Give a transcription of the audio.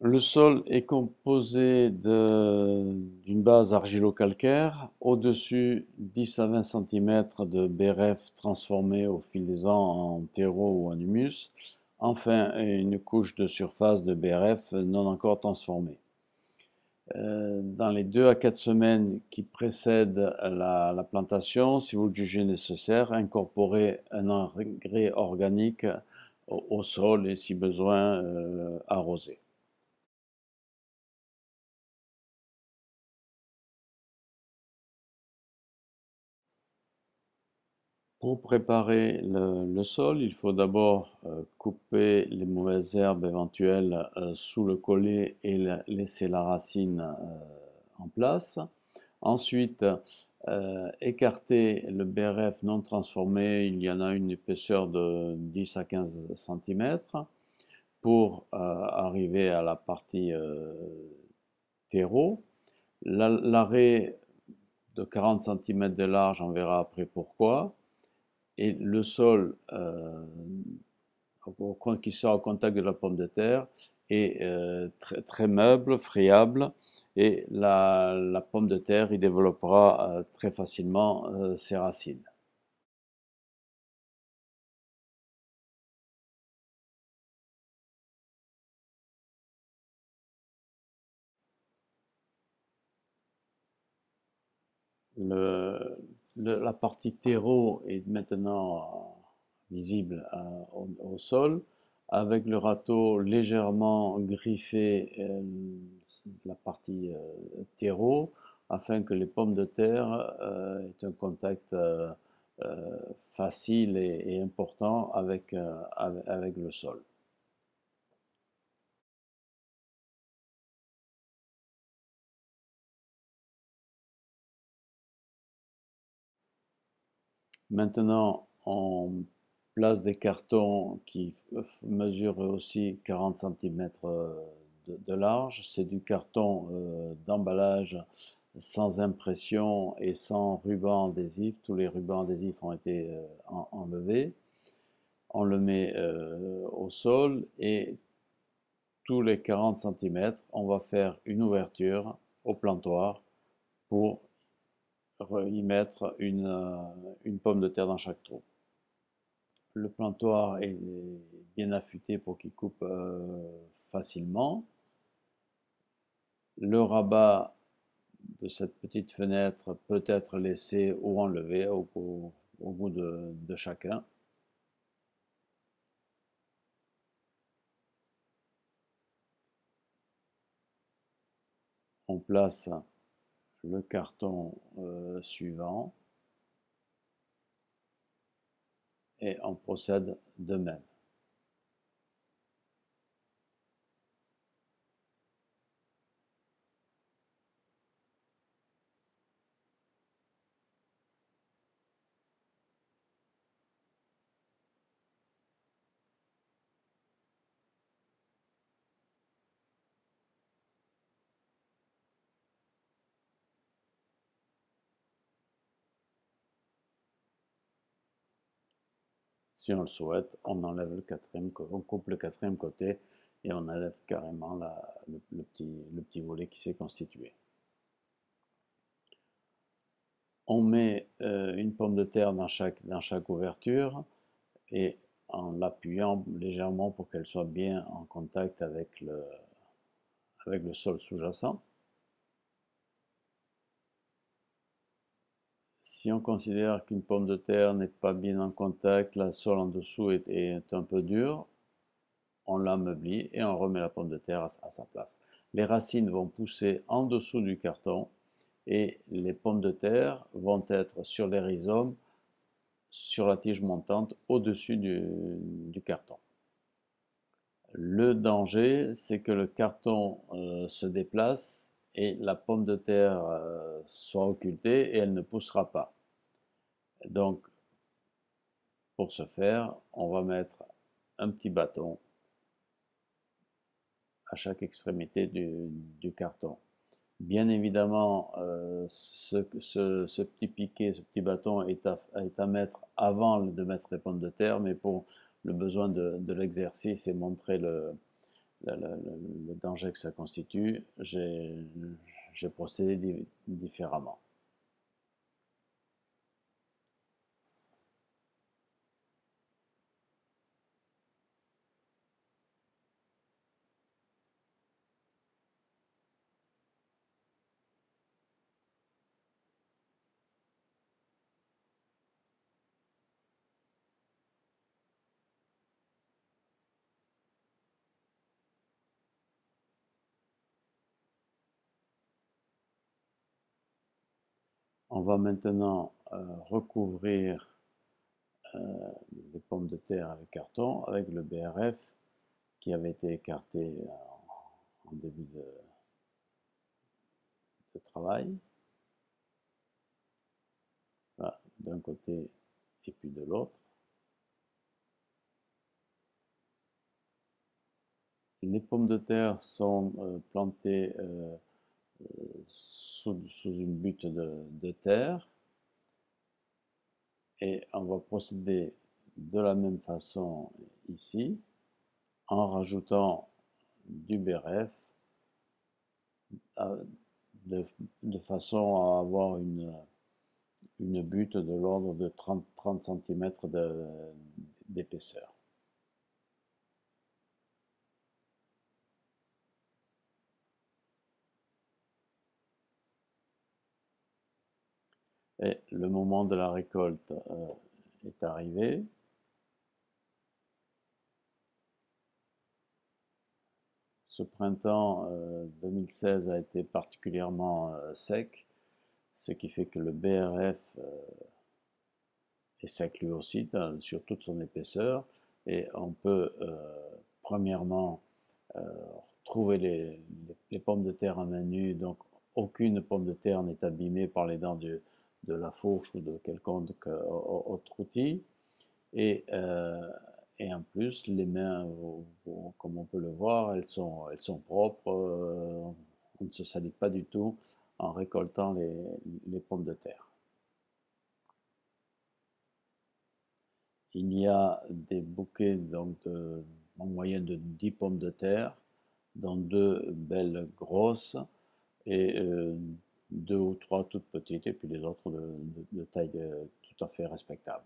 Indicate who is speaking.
Speaker 1: Le sol est composé d'une base argilo-calcaire, au-dessus 10 à 20 cm de béref transformé au fil des ans en terreau ou en humus, enfin une couche de surface de béref non encore transformée. Dans les 2 à 4 semaines qui précèdent la plantation, si vous le jugez nécessaire, incorporez un engrais organique au sol et si besoin arroser. Pour préparer le sol, il faut d'abord couper les mauvaises herbes éventuelles sous le collet et laisser la racine en place. Ensuite, écarter le BRF non transformé, il y en a une épaisseur de 10 à 15 cm pour arriver à la partie terreau. L'arrêt de 40 cm de large, on verra après pourquoi. Et le sol qui sort au contact de la pomme de terre est très, très meuble, friable, et la pomme de terre y développera très facilement ses racines. Le, la partie terreau est maintenant visible au sol, avec le râteau légèrement griffé la partie terreau, afin que les pommes de terre aient un contact facile et important avec le sol. Maintenant, on place des cartons qui mesurent aussi 40 cm de large. C'est du carton d'emballage sans impression et sans ruban adhésif. Tous les rubans adhésifs ont été enlevés. On le met au sol et tous les 40 cm, on va faire une ouverture au plantoir pour y mettre une pomme de terre dans chaque trou. Le plantoir est bien affûté pour qu'il coupe facilement. Le rabat de cette petite fenêtre peut être laissé ou enlevé au goût de chacun. On place le carton suivant et on procède de même. Si on le souhaite, on enlève le quatrième, on coupe le quatrième côté et on enlève carrément le petit volet qui s'est constitué. On met une pomme de terre dans chaque ouverture et en l'appuyant légèrement pour qu'elle soit bien en contact avec le sol sous-jacent. Si on considère qu'une pomme de terre n'est pas bien en contact, le sol en dessous est un peu dur, on l'ameublit et on remet la pomme de terre à sa place. Les racines vont pousser en dessous du carton et les pommes de terre vont être sur les rhizomes, sur la tige montante, au-dessus du carton. Le danger, c'est que le carton se déplace et la pomme de terre soit occultée et elle ne poussera pas. Donc, pour ce faire, on va mettre un petit bâton à chaque extrémité du carton. Bien évidemment, ce petit piquet, ce petit bâton est à mettre avant de mettre les pommes de terre, mais pour le besoin de l'exercice et montrer le danger que ça constitue, j'ai procédé différemment. On va maintenant recouvrir les pommes de terre avec carton, avec le BRF qui avait été écarté en début de travail. Voilà, d'un côté et puis de l'autre. Les pommes de terre sont plantées sous une butte de terre et on va procéder de la même façon ici en rajoutant du BRF de façon à avoir une butte de l'ordre de 30 cm d'épaisseur. Et le moment de la récolte est arrivé. Ce printemps 2016 a été particulièrement sec, ce qui fait que le BRF est sec lui aussi sur toute son épaisseur et on peut premièrement trouver les pommes de terre à main nue, donc aucune pomme de terre n'est abîmée par les dents de la fourche ou de quelconque autre outil. Et en plus, les mains, comme on peut le voir, elles sont propres. On ne se salit pas du tout en récoltant les pommes de terre. Il y a des bouquets donc en moyenne de 10 pommes de terre, dont deux belles grosses et deux ou trois toutes petites, et puis les autres de taille tout à fait respectable.